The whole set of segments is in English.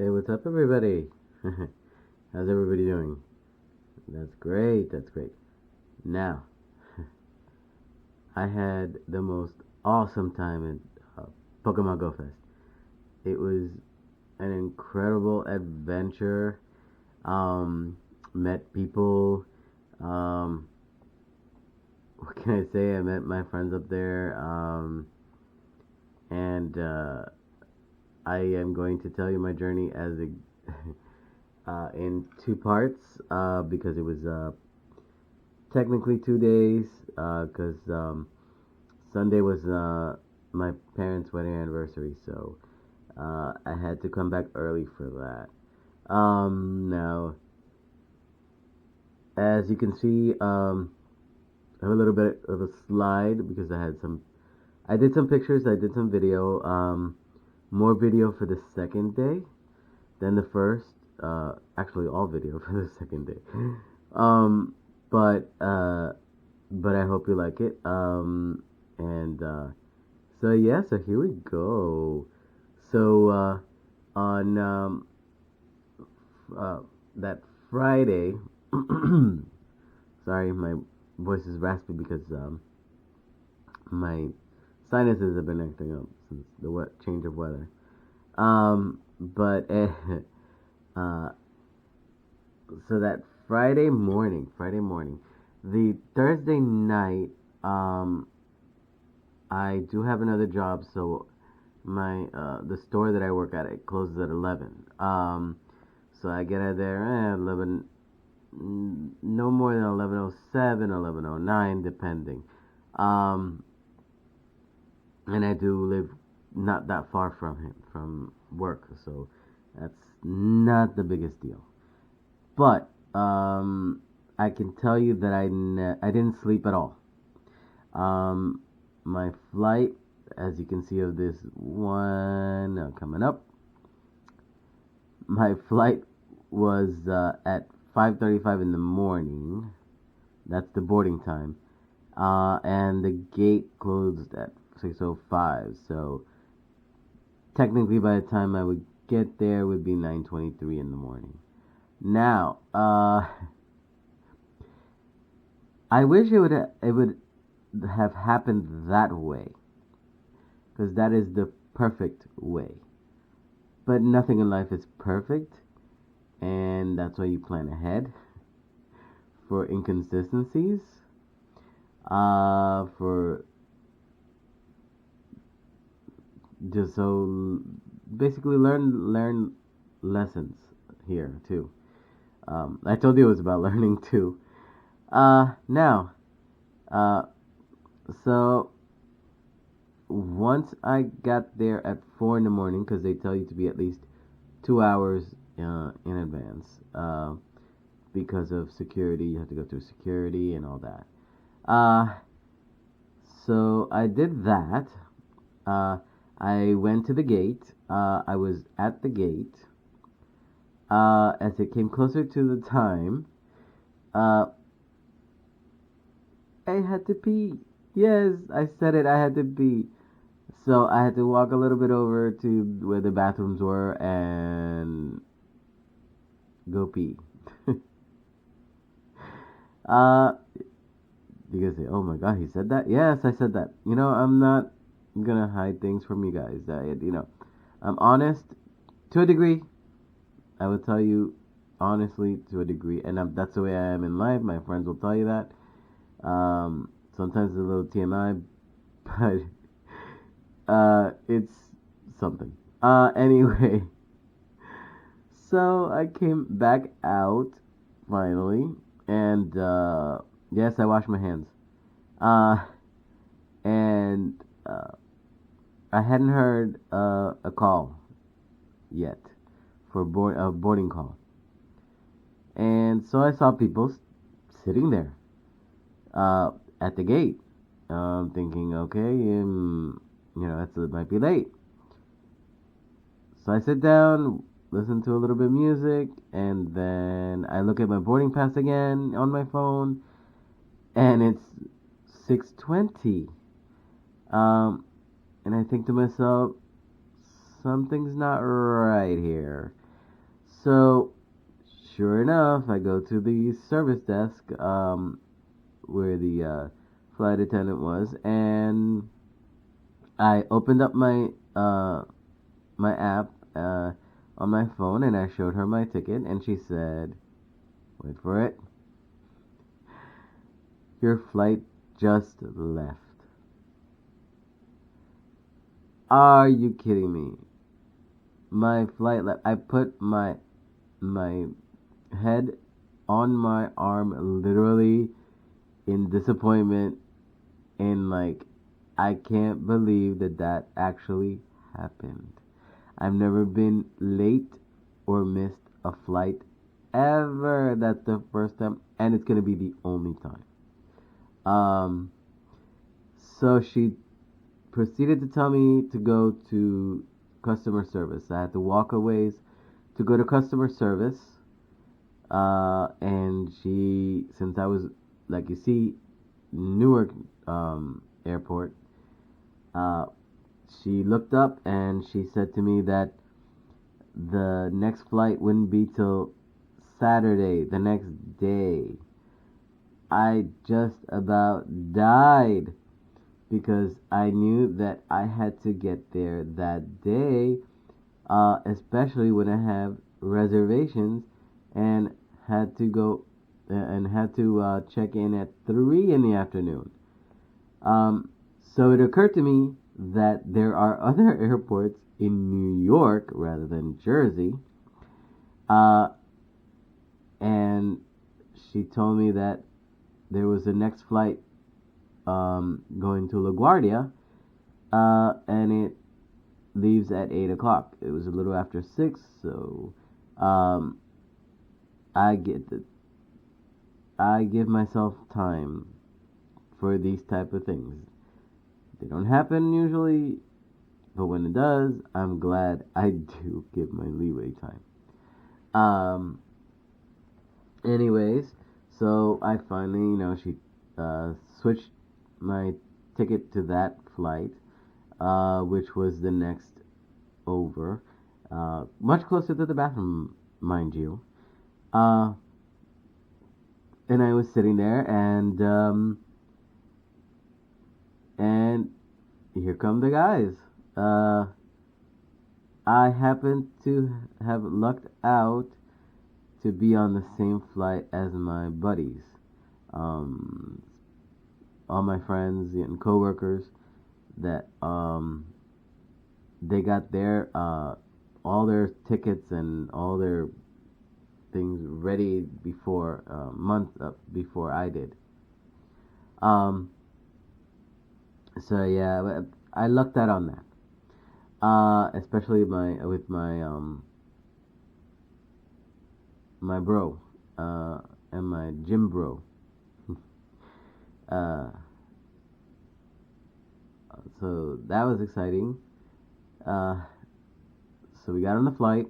Hey, what's up, everybody? How's everybody doing? That's great. That's great. Now, I had the most awesome time at Pokemon Go Fest. It was an incredible adventure. Um, Met people. Um, what can I say? I met my friends up there. And I am going to tell you my journey as a in two parts because it was technically 2 days because Sunday was my parents' wedding anniversary, so I had to come back early for that. Now, as you can see, I have a little bit of a slide because I did some pictures, I did some video, more video for the second day than the first. Actually, all video for the second day. Um, but uh, but I hope you like it. And so yeah, so here we go. So on uh, that Friday, sorry, my voice is raspy because my sinuses have been acting up since the change of weather. But uh, so that Friday morning, the Thursday night, um, I do have another job, so my the store that I work at it closes at 11. So I get out there at 11, no more than 11:07, 11:09, depending. Um, and I do live not that far from him from work, so that's not the biggest deal. But I can tell you that I didn't sleep at all. Um, my flight, as you can see of this one coming up, my flight was at 5:35 in the morning. That's the boarding time, and the gate closed at 6:05. So technically, by the time I would get there, it would be 9:23 in the morning. Now, I wish it would have happened that way, because that is the perfect way. But nothing in life is perfect, and that's why you plan ahead for inconsistencies, for just so basically learn lessons here too. I told you it was about learning too. Now, uh, so once I got there at 4 in the morning, because they tell you to be at least 2 hours in advance, because of security, you have to go through security and all that. Uh, so I did that. Uh, I went to the gate. I was at the gate. As it came closer to the time, uh, I had to pee. Yes, I said it. I had to pee. So I had to walk a little bit over to where the bathrooms were and go pee. uh, you guys say, "Oh my God, he said that?" Yes, I said that. I'm not gonna hide things from you guys. I'm honest to a degree. I will tell you honestly to a degree, and that's the way I am in life. My friends will tell you that. Sometimes it's a little TMI, but it's something. Anyway, so I came back out finally, and yes, I washed my hands. Uh, and I hadn't heard a call yet for a boarding call, and so I saw people sitting there uh, at the gate, thinking, okay, it might be late. So I sit down, listen to a little bit of music, and then I look at my boarding pass again on my phone, and it's 6:20. And I think to myself, something's not right here. So, sure enough, I go to the service desk where the flight attendant was, and I opened up my app on my phone, and I showed her my ticket, and she said, "Wait for it, your flight just left." Are you kidding me? My flight left. I put my head on my arm, literally in disappointment, and like, I can't believe that that actually happened. I've never been late or missed a flight ever. That's the first time, and it's gonna be the only time. Um, so she proceeded to tell me to go to customer service. I had to walk a ways to go to customer service. And she, since I was, like you see, Newark airport, uh, she looked up and she said to me that the next flight wouldn't be till Saturday, the next day. I just about died because I knew that I had to get there that day, especially when I have reservations and had to go and had to check in at 3 in the afternoon. Um, so it occurred to me that there are other airports in New York rather than Jersey, uh, and she told me that there was a next flight going to LaGuardia, and it leaves at 8 o'clock. It was a little after 6, so um, I get the I give myself time for these type of things. They don't happen usually, but when it does, I'm glad I do give my leeway time. Um, anyways, so I finally, she switched my ticket to that flight, which was the next over, much closer to the bathroom, mind you. Uh, and I was sitting there, and here come the guys. Uh, I happened to have lucked out to be on the same flight as my buddies, um, all my friends and coworkers that they got their all their tickets and all their things ready before month before I did. Um, so yeah, but I lucked out on that. Especially my bro, and my gym bro. uh, so that was exciting. Uh, so we got on the flight.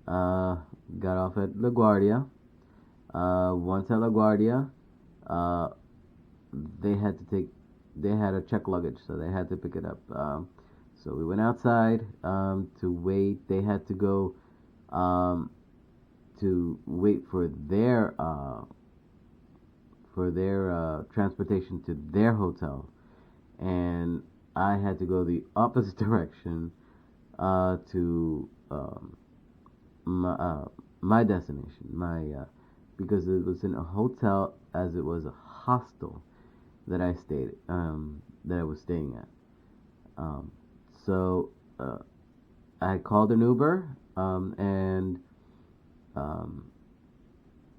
Uh, got off at LaGuardia. Once at LaGuardia, uh, they had to take they had a check luggage, so they had to pick it up. So we went outside to wait. They had to go um, to wait for their transportation to their hotel, and I had to go the opposite direction to my destination, my because it was in a hotel as it was a hostel that I was staying at. Um, so I called an Uber, and um,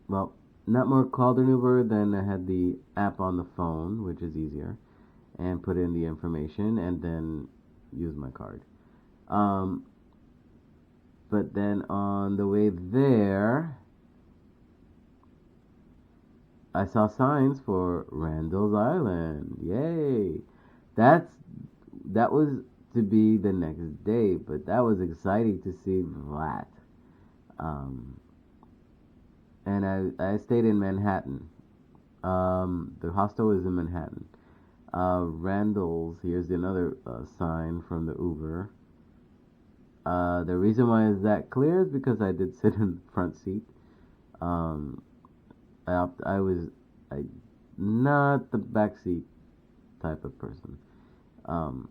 well, not more called an Uber than I had the app on the phone, which is easier, and put in the information and then use my card. Um, but then on the way there, I saw signs for Randall's Island. Yay! That's that was to be the next day, but that was exciting to see that. Um, and I stayed in Manhattan. The hostel was in Manhattan. Randall's. Here's another sign from the Uber. The reason why is that clear is because I did sit in the front seat. Um, I was I not the backseat type of person. Um,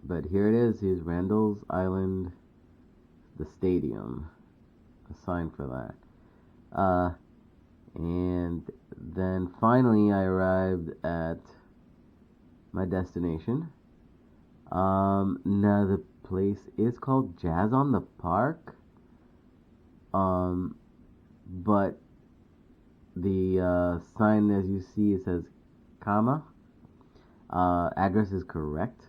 but here it is. Here's Randall's Island, the stadium. A sign for that. And then finally, I arrived at my destination. Now the place is called Jazz on the Park. Um, but the sign, as you see, it says comma. Address is correct.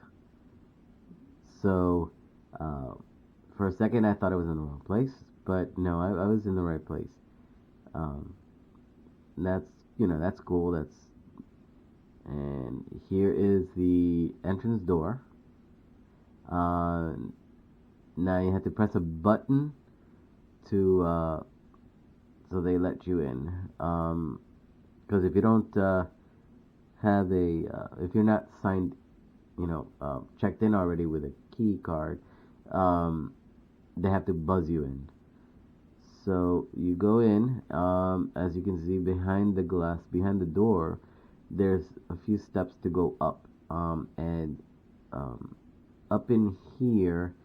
So, uh, for a second, I thought I was in the wrong place, but no, I was in the right place. Um, that's that's cool. And here is the entrance door. Uh, Now you have to press a button to so they let you in. Because if you don't have if you're not signed, checked in already with a key card, um, they have to buzz you in. So you go in. As you can see behind the glass, behind the door, there's a few steps to go up. And up in here,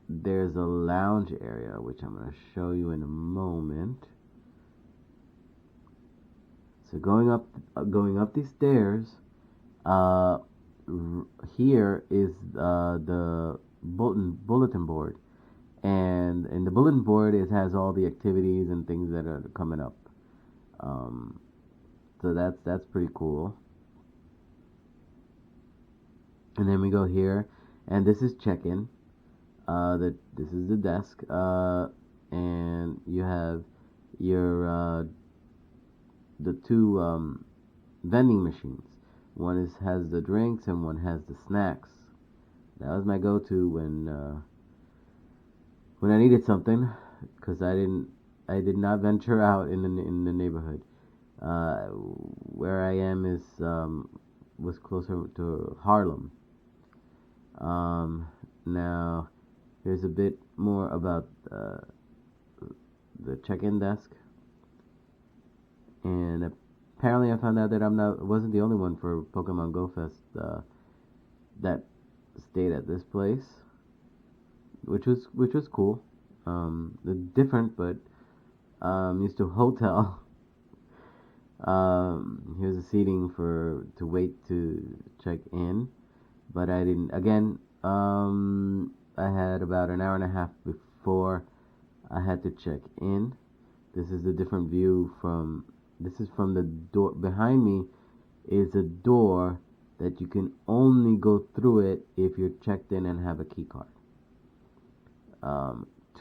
there's a lounge area, which I'm going to show you in a moment. So going up these stairs, uh, here is the bulletin board, and in the bulletin board it has all the activities and things that are coming up. Um, so that's pretty cool. And then we go here, and this is check-in. This is the desk, and you have your the two vending machines. One has the drinks, and one has the snacks. That was my go-to when I needed something, because I did not venture out in the neighborhood. Where I am is was closer to Harlem. Now, here's a bit more about the check-in desk, and apparently I found out that wasn't the only one for Pokemon Go Fest that stayed at this place, which was cool. Different, but used to hotel. Here's the seating to wait to check in, but I didn't. Again, I had about an hour and a half before I had to check in. This is a different view from. This is from the door behind me. Is a door that you can only go through it if you're checked in and have a key card.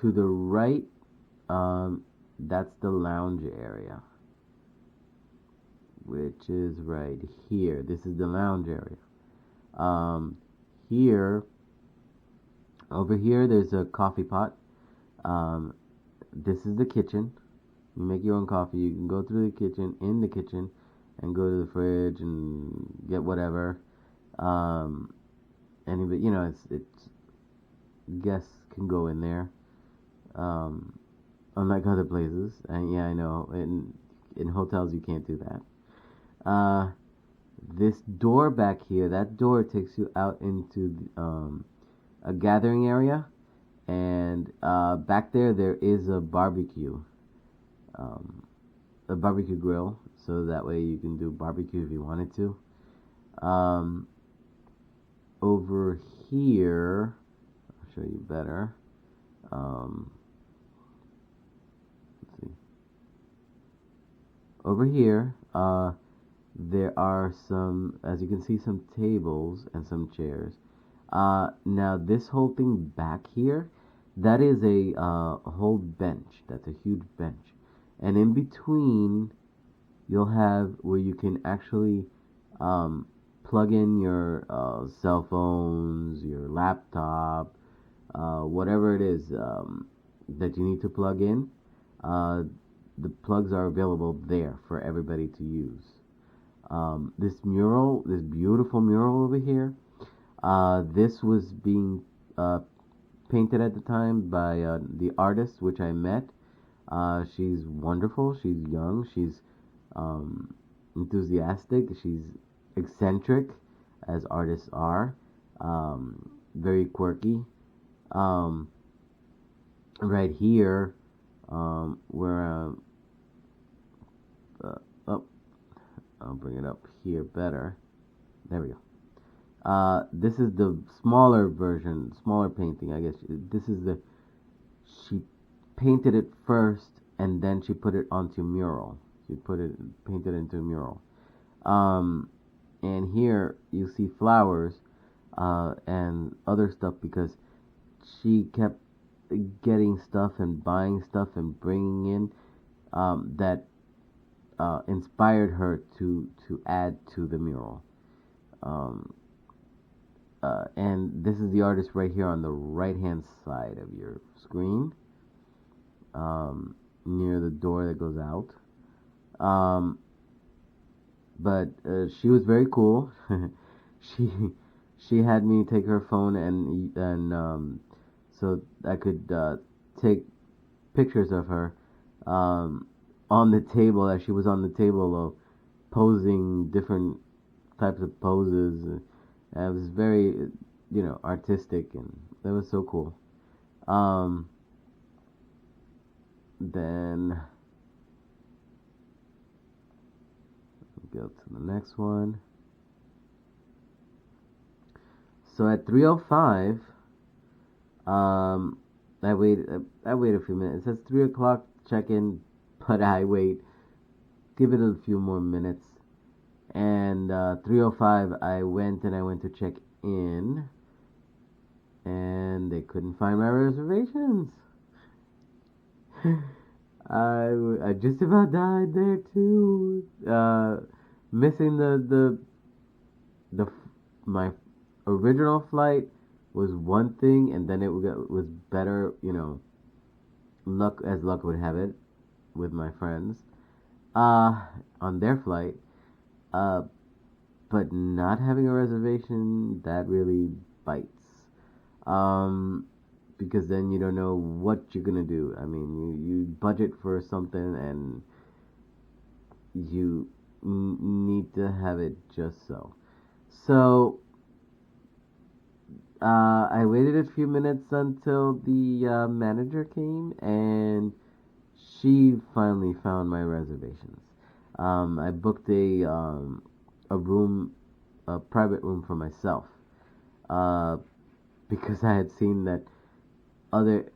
To the right, that's the lounge area, which is right here. This is the lounge area. Here, over here, there's a coffee pot. Um, this is the kitchen. You make your own coffee. You can go through the kitchen, in the kitchen, and go to the fridge and get whatever. Anybody, it's guests can go in there. Unlike other places, and yeah, I know in hotels you can't do that. This door back here, that door takes you out into a gathering area, and back there is um, a barbecue grill, so that way you can do barbecue if you wanted to. Um, Over here, I'll show you better. Let's see. Over here, there are as you can see, some tables and some chairs. Now this whole thing back here, that is a whole bench. That's a huge bench, and in between, you'll have where you can actually plug in your cell phones, your laptop, whatever it is that you need to plug in. Uh, the plugs are available there for everybody to use. This beautiful mural over here, This was being uh, painted at the time by the artist which I met. She's wonderful. She's young. She's um, enthusiastic. She's eccentric, as artists are. Very quirky. Um, right here, where oh, I'll bring it up here better. There we go. This is the smaller version, smaller painting. I guess this is the she painted it first and then she put it onto mural. She put it painted into a mural. Um, and here you see flowers and other stuff because she kept getting stuff and buying stuff and bringing in that inspired her to add to the mural. Um, and this is the artist right here on the right hand side of your screen, near the door that goes out. Um, but she was very cool. she she had me take her phone and so I could take pictures of her on the table as she was on the table posing different types of poses. And it was very artistic, and that was so cool. Um, then go to the next one. So at 3:05, um, I wait a few minutes. It says 3 o'clock check in, but I wait. Give it a few more minutes. And 3:05, I went to check in, and they couldn't find my reservations. I just about died there too. Missing the my original flight was one thing, and then was better, luck would have it, with my friends, on their flight. Uh, but not having a reservation, that really bites. Um, because then you don't know what you're gonna do. I mean, you budget for something and you need to have it just so. So I waited a few minutes until the manager came, and she finally found my reservations. I booked a room, a private room for myself, uh, because I had seen that other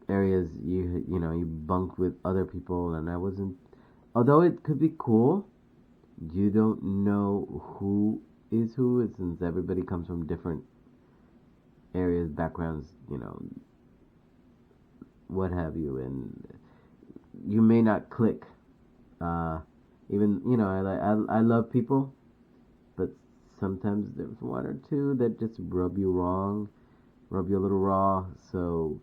areas you bunk with other people, and I wasn't. Although it could be cool, you don't know who is who, since everybody comes from different areas, backgrounds, what have you, and you may not click. Uh, Even I love people, but sometimes there's one or two that just rub you wrong, rub you a little raw. So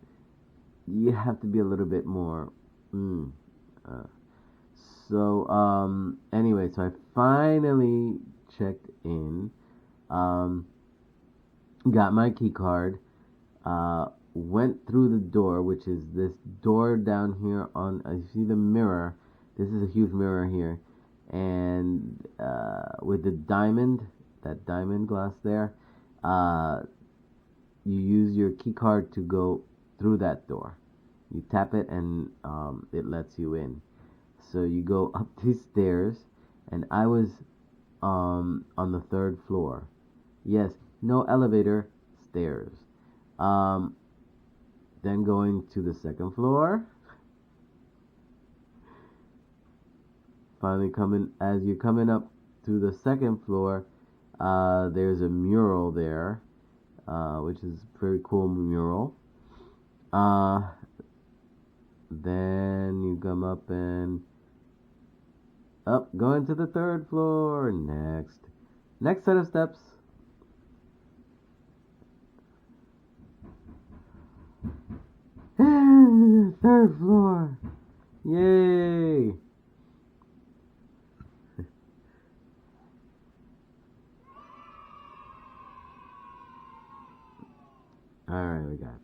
you have to be a little bit more. Mm, uh, anyway, so I finally checked in, um, got my key card, went through the door, which is this door down here on. I see the mirror. This is a huge mirror here, and with the that diamond glass there, uh, you use your key card to go through that door. You tap it, and it lets you in. So you go up these stairs, and I was on the third floor. Yes, no elevator, stairs. Um, then going to the second floor. Finally, as you're coming up to the second floor, there's a mural there, which is a very cool mural. Uh, then you come up and up, going to the third floor. Next set of steps. Third floor. Yay!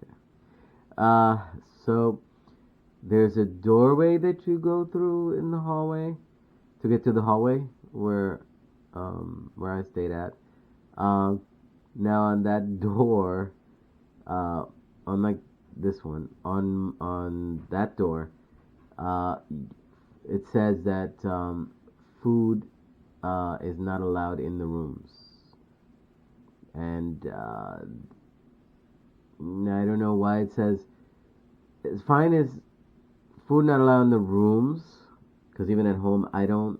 there. Uh, so there's a doorway that you go through in the hallway to get to the hallway where I stayed at. Um, Now on that door, uh, unlike this one, on that door, uh, it says that food is not allowed in the rooms, and I don't know why it says it's fine as food not allowed in the rooms, because even at home I don't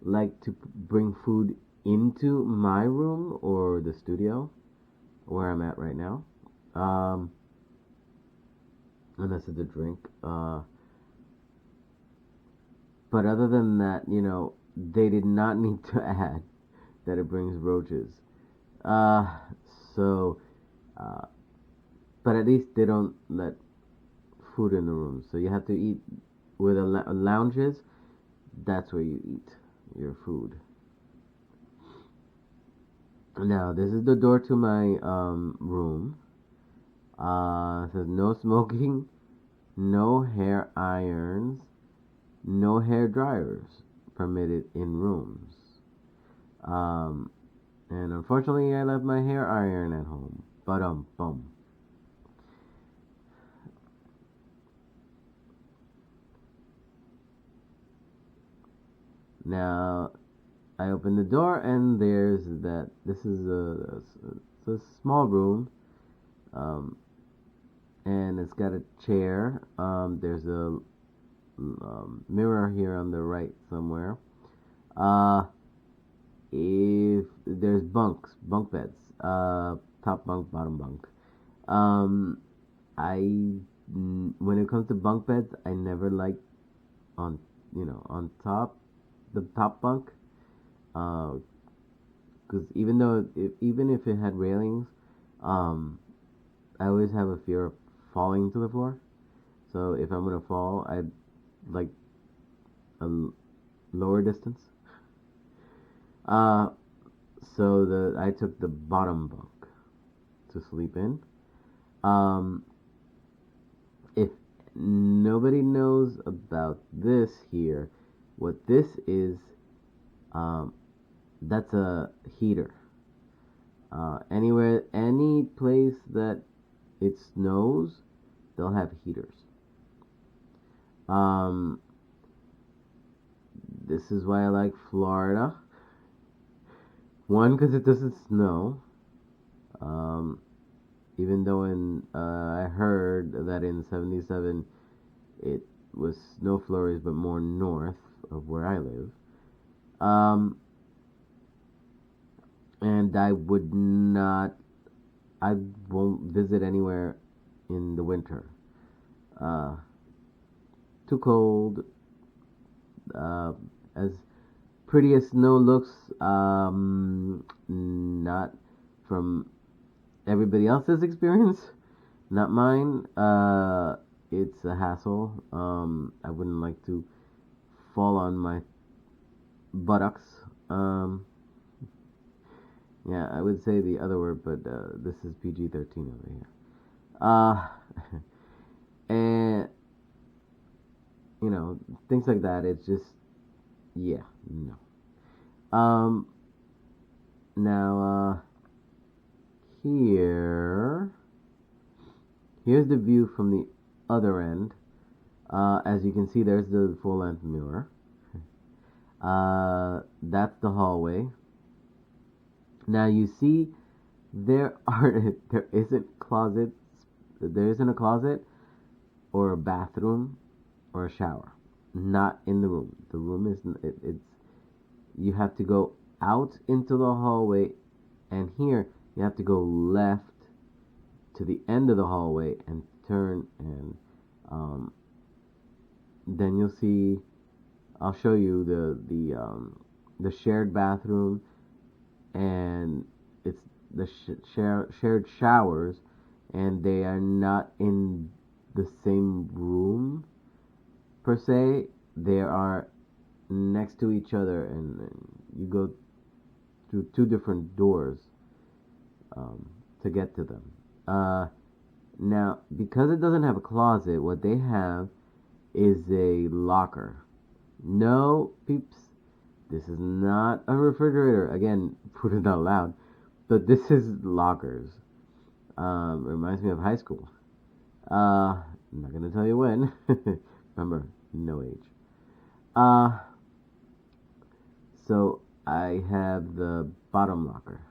like to bring food into my room or the studio where I'm at right now, um, unless it's a drink. But other than that, they did not need to add that it brings roaches. Uh, so, uh, but at least they don't let food in the room. So you have to eat where the lounges. That's where you eat your food. Now, this is the door to my room. It says no smoking, no hair irons, no hair dryers permitted in rooms. Um, and unfortunately, I left my hair iron at home. But bum. Now, I open the door and there's that. This is it's a small room, um, and it's got a chair. There's a mirror here on the right somewhere. Uh, if there's bunk beds, top bunk, bottom bunk. Um, when it comes to bunk beds, I never like on on top the top bunk. Because even if it had railings, um, I always have a fear of falling to the floor. So if I'm gonna fall, I'd like a lower distance. Uh, so I took the bottom bunk to sleep in. Um, if nobody knows about this here, what this is, um, that's a heater. Any place that it snows, they'll have heaters. Um, this is why I like Florida. One, because it doesn't snow. Um, Even though I heard that in '77 it was snow flurries, but more north of where I live. Um, and I won't visit anywhere in the winter. Uh, Too cold. Uh, as pretty as snow looks, not from everybody else's experience, not mine. It's a hassle. I wouldn't like to fall on my buttocks. Um, yeah, I would say the other word, but this is PG-13 over here. Uh, and things like that. It's just, yeah, no. Um, Now, here, here's the view from the other end. As you can see, there's the full-length mirror. That's the hallway. Now you see, there are there isn't closets. There isn't a closet or a bathroom or a shower. Not in the room. The room is it's you have to go out into the hallway, and here you have to go left to the end of the hallway and turn, and then you'll see. I'll show you the shared bathroom, and it's the shared showers, and they are not in the same room per se. They are next to each other, and you go through two different doors to get to them. Now, because it doesn't have a closet, what they have is a locker. No, peeps, this is not a refrigerator. Again, put it out loud. But this is lockers. Reminds me of high school. I'm not gonna tell you when. Remember, no age. Uh, so I have the bottom locker.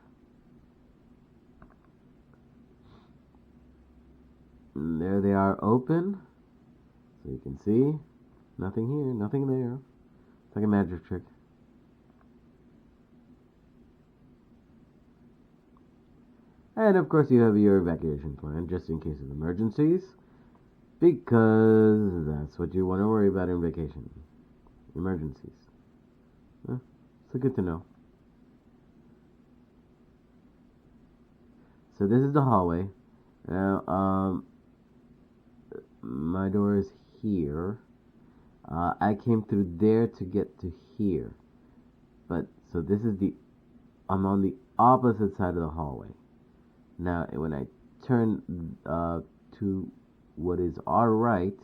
And there they are open. So you can see nothing here, nothing there. It's like a magic trick. And of course, you have your evacuation plan just in case of emergencies, because that's what you want to worry about in vacation, emergencies. So good to know. So this is the hallway. Now, my door is here. I came through there to get to here, but so this is the I'm on the opposite side of the hallway. Now, when I turn to what is our right,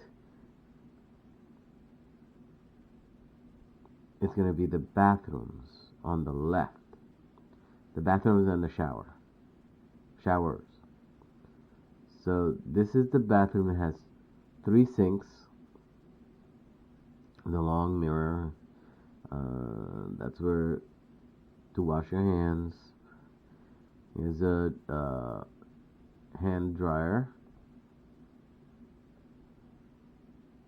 it's going to be the bathrooms on the left. The bathrooms and the showers. So this is the bathroom. It has 3 sinks, the long mirror. That's where to wash your hands. Here's a hand dryer.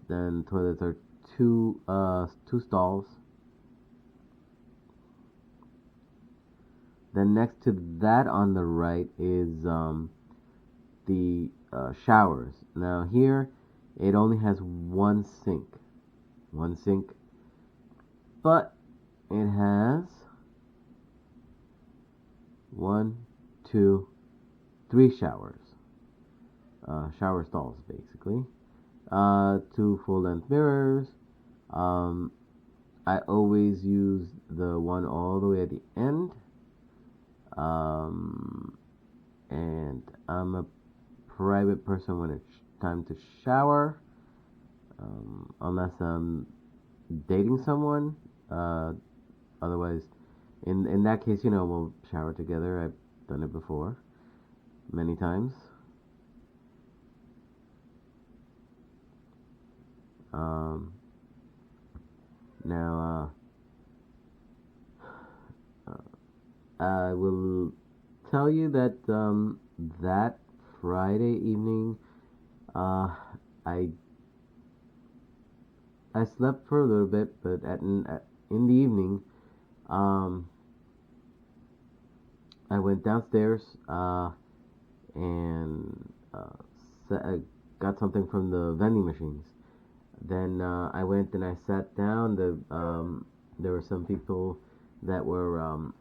Then toilets are two stalls. Then next to that on the right is the showers. Now here it only has one sink, but it has 1, 2, 3 showers, shower stalls basically, 2 full-length mirrors. I always use the one all the way at the end. And I'm a private person when it's time to shower, unless I'm dating someone. Otherwise, in that case, we'll shower together. I've done it before, many times. Now, I will tell you that that Friday evening, I slept for a little bit, but in the evening, I went downstairs and got something from the vending machines. Then I went and I sat down. There were some people that were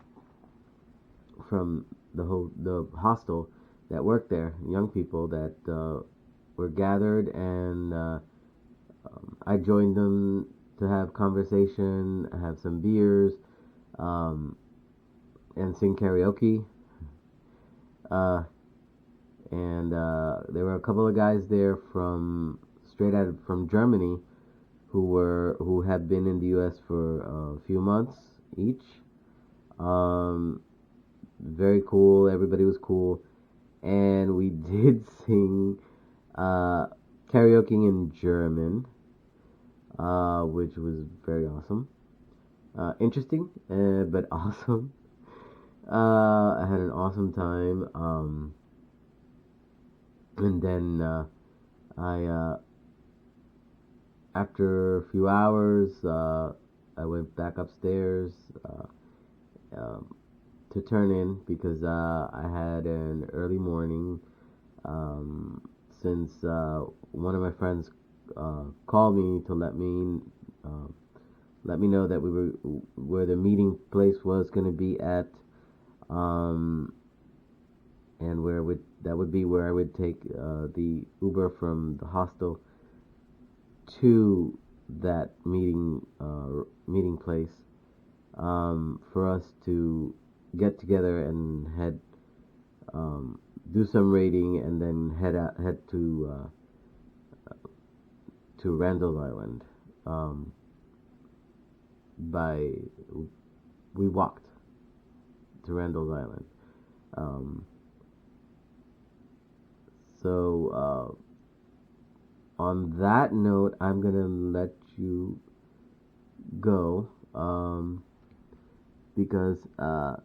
from the hostel that worked there, young people that were gathered, and I joined them to have conversation, have some beers, and sing karaoke. And there were a couple of guys there from straight out from Germany who had been in the U.S. for a few months each. Very cool. Everybody was cool, and we did sing karaoke in German, which was very awesome. Interesting, but awesome. I had an awesome time. And then I after a few hours, I went back upstairs to turn in because I had an early morning. Since one of my friends called me to let me know that we were where the meeting place was going to be at, and that would be where I would take the Uber from the hostel to that meeting place, for us to get together and head do some raiding, and then head to Randall Island. Um, by we walked to Randall Island. Um, so on that note, I'm gonna let you go because I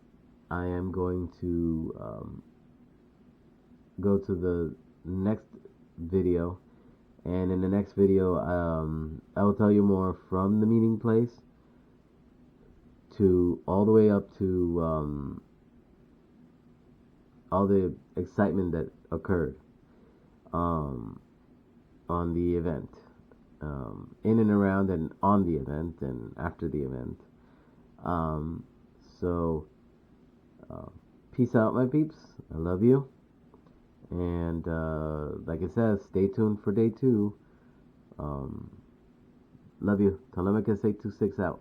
am going to go to the next video, and in the next video, I will tell you more from the meeting place to all the way up to all the excitement that occurred um, on the event, in and around and on the event and after the event. Um, so, uh, peace out, my peeps. I love you. And like I said, stay tuned for day 2. Um, love you. Telemachus 826 out.